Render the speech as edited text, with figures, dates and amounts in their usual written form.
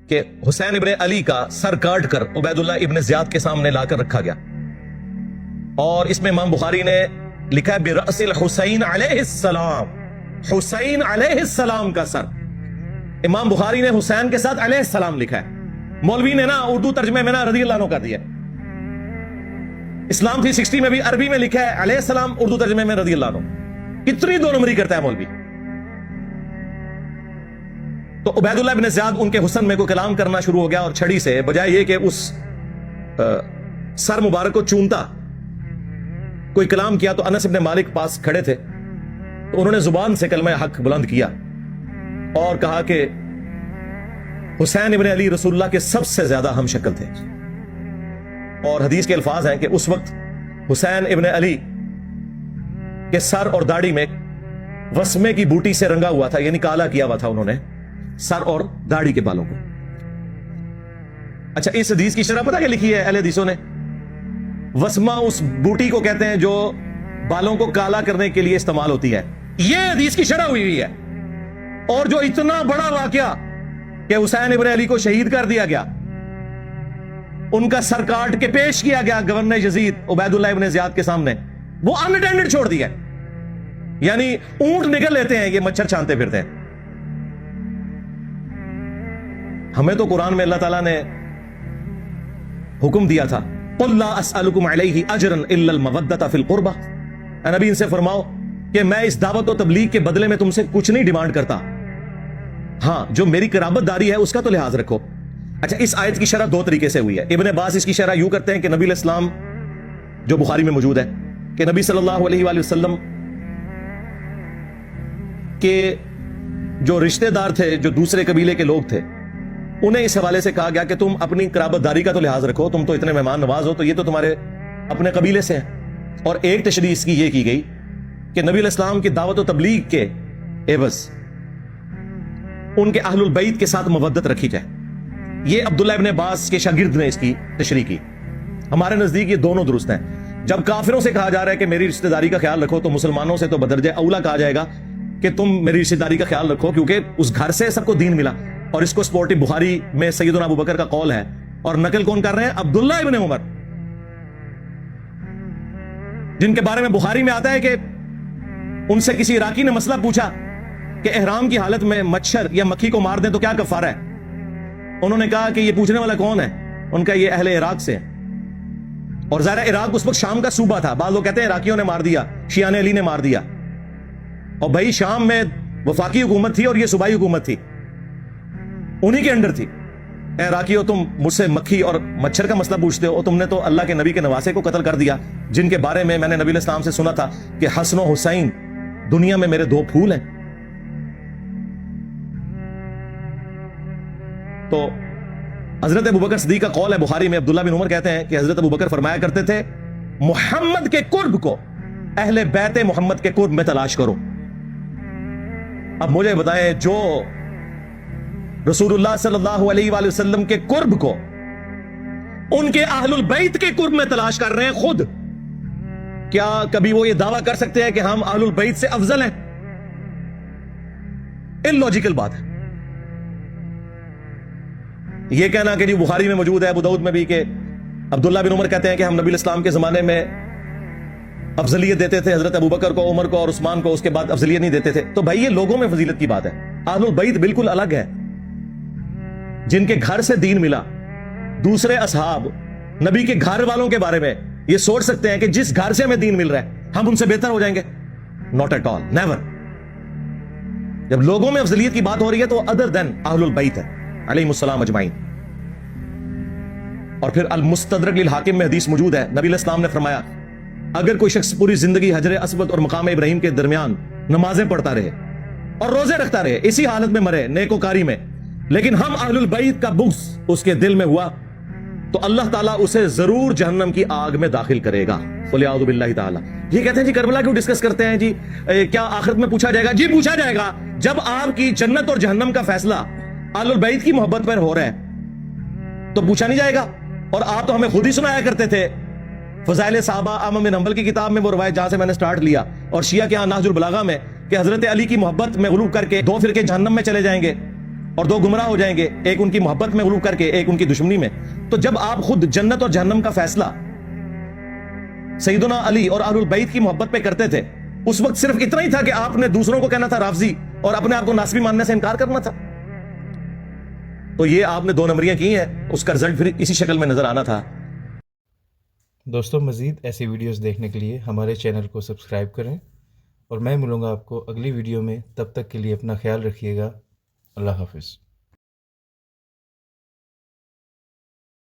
کہ حسین ابن علی کا سر کاٹ کر عبید اللہ ابن زیاد کے سامنے لا کر رکھا گیا، اور اس میں امام بخاری نے لکھا ہے برأس الحسین علیہ السلام، حسین علیہ السلام کا سر۔ امام بخاری نے حسین کے ساتھ علیہ السلام لکھا ہے، مولوی نے نا اردو ترجمے میں نا رضی اللہ عنہ کر دیا۔ اسلام 360 میں بھی عربی میں لکھا ہے علیہ السلام، اردو ترجمے میں رضی اللہ عنہ۔ کتنی دو نمبری کرتا ہے مولوی۔ تو عبید اللہ بن زیاد ان کے حسن میں کوئی کلام کرنا شروع ہو گیا، اور چھڑی سے بجائے یہ کہ اس سر مبارک کو چونتا کوئی کلام کیا، تو انس بن مالک پاس کھڑے تھے، تو انہوں نے زبان سے کلمہ حق بلند کیا اور کہا کہ حسین ابن علی رسول اللہ کے سب سے زیادہ ہم شکل تھے۔ اور حدیث کے الفاظ ہیں کہ اس وقت حسین ابن علی کے سر اور داڑھی میں وسمے کی بوٹی سے رنگا ہوا تھا، یعنی کالا کیا ہوا تھا انہوں نے سر اور داڑھی کے بالوں کو۔ اچھا، اس حدیث کی شرح پتہ کیا لکھی ہے اہل حدیثوں نے؟ وسمہ اس بوٹی کو کہتے ہیں جو بالوں کو کالا کرنے کے لیے استعمال ہوتی ہے، یہ حدیث کی شرح ہوئی ہے۔ اور جو اتنا بڑا واقعہ کہ حسین ابن علی کو شہید کر دیا گیا، ان کا سر کاٹ کے پیش کیا گیا گورنر یزید عبید اللہ ابن زیاد کے سامنے، وہ ان اٹینڈڈ چھوڑ دیا، یعنی اونٹ نکل لیتے ہیں یہ مچھر چھانتے پھرتے ہیں۔ ہمیں تو قرآن میں اللہ تعالیٰ نے حکم دیا تھا قُلْ لَا أَسْأَلُكُمْ عَلَيْهِ أَجْرًا إِلَّا الْمَوَدَّةَ فِي الْقُرْبَةِ، اے نبی ان سے فرماؤ کہ میں اس دعوت و تبلیغ کے بدلے میں تم سے کچھ نہیں ڈیمانڈ کرتا، ہاں جو میری قرابت داری ہے اس کا تو لحاظ رکھو۔ اچھا، اس آیت کی شرح دو طریقے سے ہوئی ہے۔ ابن عباس اس کی شرح یوں کرتے ہیں کہ نبی علیہ السلام، جو بخاری میں موجود ہے، کہ نبی صلی اللہ علیہ وآلہ وسلم کے جو رشتہ دار تھے، جو دوسرے قبیلے کے لوگ تھے، انہیں اس حوالے سے کہا گیا کہ تم اپنی قرابت داری کا تو لحاظ رکھو، تم تو اتنے مہمان نواز ہو، تو یہ تو تمہارے اپنے قبیلے سے ہیں۔ اور ایک تشریح اس کی یہ کی گئی کہ نبی علیہ السلام کی دعوت و تبلیغ کے عوض ان کے اہل البیت کے ساتھ مودت رکھی جائے۔ یہ عبداللہ ابن عباس کے شاگرد نے اس کی تشریح کی۔ ہمارے نزدیک یہ دونوں درست ہیں۔ جب کافروں سے کہا جا رہا ہے کہ میری رشتہ داری کا خیال رکھو، تو مسلمانوں سے تو بدرجہ اولا کہا جائے گا کہ تم میری رشتہ داری کا خیال رکھو، کیونکہ اس گھر سے سب کو دین ملا۔ اور اس کو سپورٹی بخاری میں سیدنا ابو بکر کا قول ہے، اور نقل کون کر رہے ہیں؟ عبداللہ ابن عمر، جن کے بارے میں بخاری میں آتا ہے کہ ان سے کسی عراقی نے مسئلہ پوچھا کہ احرام کی حالت میں مچھر یا مکھی کو مار دیں تو کیا کفارہ ہے؟ انہوں نے کہا کہ یہ پوچھنے والا کون ہے؟ ان کا یہ اہل عراق سے ہے، اور ظاہر عراق اس وقت شام کا صوبہ تھا۔ بعض لوگ کہتے ہیں عراقیوں نے مار دیا، شیعان علی نے مار دیا، اور بھائی شام میں وفاقی حکومت تھی اور یہ صوبائی حکومت تھی، انہی کے انڈر تھی۔ اے عراقیوں، تم مجھ سے مکھی اور مچھر کا مسئلہ پوچھتے ہو، تم نے تو اللہ کے نبی کے نواسے کو قتل کر دیا، جن کے بارے میں نے نبی علیہ السلام سے سنا تھا کہ حسن و حسین دنیا میں میرے دو پھول ہیں۔ تو حضرت ابوبکر صدیق کا قول ہے بخاری میں، عبداللہ بن عمر کہتے ہیں کہ حضرت ابوبکر فرمایا کرتے تھے محمد کے قرب کو اہل بیت محمد کے قرب میں تلاش کرو۔ اب مجھے بتائیں، جو رسول اللہ صلی اللہ علیہ وآلہ وسلم کے قرب کو ان کے اہل البیت کے قرب میں تلاش کر رہے ہیں خود، کیا کبھی وہ یہ دعویٰ کر سکتے ہیں کہ ہم اہل البیت سے افضل ہیں؟ اللاجیکل بات ہے یہ کہنا کہ جی بخاری میں موجود ہے، ابو داؤد میں بھی، کہ عبداللہ بن عمر کہتے ہیں کہ ہم نبی علیہ السلام کے زمانے میں افضلیت دیتے تھے حضرت ابوبکر کو، عمر کو اور عثمان کو، اس کے بعد افضلیت نہیں دیتے تھے۔ تو بھائی یہ لوگوں میں فضیلت کی بات ہے، اہل البیت بالکل الگ ہے، جن کے گھر سے دین ملا۔ دوسرے اصحاب نبی کے گھر والوں کے بارے میں یہ سوچ سکتے ہیں کہ جس گھر سے ہمیں دین مل رہا ہے ہم ان سے بہتر ہو جائیں گے؟ Not at all, never. جب لوگوں میں افضلیت کی بات ہو رہی ہے تو ادر دین اہل البیت ہے علیہم السلام اجمعین۔ اور پھر المستدرک للحاکم میں حدیث موجود ہے، نبی علیہ السلام نے فرمایا اگر کوئی شخص پوری زندگی حجر اسود اور مقام ابراہیم کے درمیان نمازیں پڑھتا رہے اور روزے رکھتا رہے، اسی حالت میں مرے نیکوکاری میں، لیکن ہم اہل البیت کا بغض اس کے دل میں ہوا، تو اللہ تعالیٰ اسے ضرور جہنم کی آگ میں داخل کرے گا۔ فلیعوذ باللہ تعالیٰ۔ یہ کہتے ہیں جی کربلا کیوں ڈسکس کرتے ہیں جی؟ کیا آخرت میں پوچھا جائے گا؟ جی پوچھا جائے گا۔ جب آپ کی جنت اور جہنم کا فیصلہ اہل البیت کی محبت پر ہو رہا ہے تو پوچھا نہیں جائے گا؟ اور آپ تو ہمیں خود ہی سنایا کرتے تھے فضائل صحابہ احمد بن حنبل کی کتاب میں، وہ روایت جہاں سے میں نے سٹارٹ لیا، اور شیعہ کے یہاں نہج البلاغہ میں، کہ حضرت علی کی محبت میں غلو کر کے دو فرقے جہنم میں چلے جائیں گے اور دو گمراہ ہو جائیں گے، ایک ان کی محبت میں غلو کر کے، ایک ان کی دشمنی میں. تو جب آپ خود جنت اور جہنم کا فیصلہ سیدنا علی اور اہل البیت کی محبت پہ کرتے تھے، اس وقت صرف اتنا ہی تھا کہ آپ نے دوسروں کو کہنا تھا رافضی اور اپنے آپ کو ناصبی ماننے سے انکار کرنا تھا. تو یہ آپ نے 2 نمبریاں کی ہیں، اس کا رزلٹ پھر اسی شکل میں نظر آنا تھا. دوستوں مزید ایسی ویڈیوز دیکھنے کے لیے ہمارے چینل کو سبسکرائب کریں، اور میں ملوں گا آپ کو اگلی ویڈیو میں. تب تک کے لیے اپنا خیال رکھیے گا. اللہ حافظ.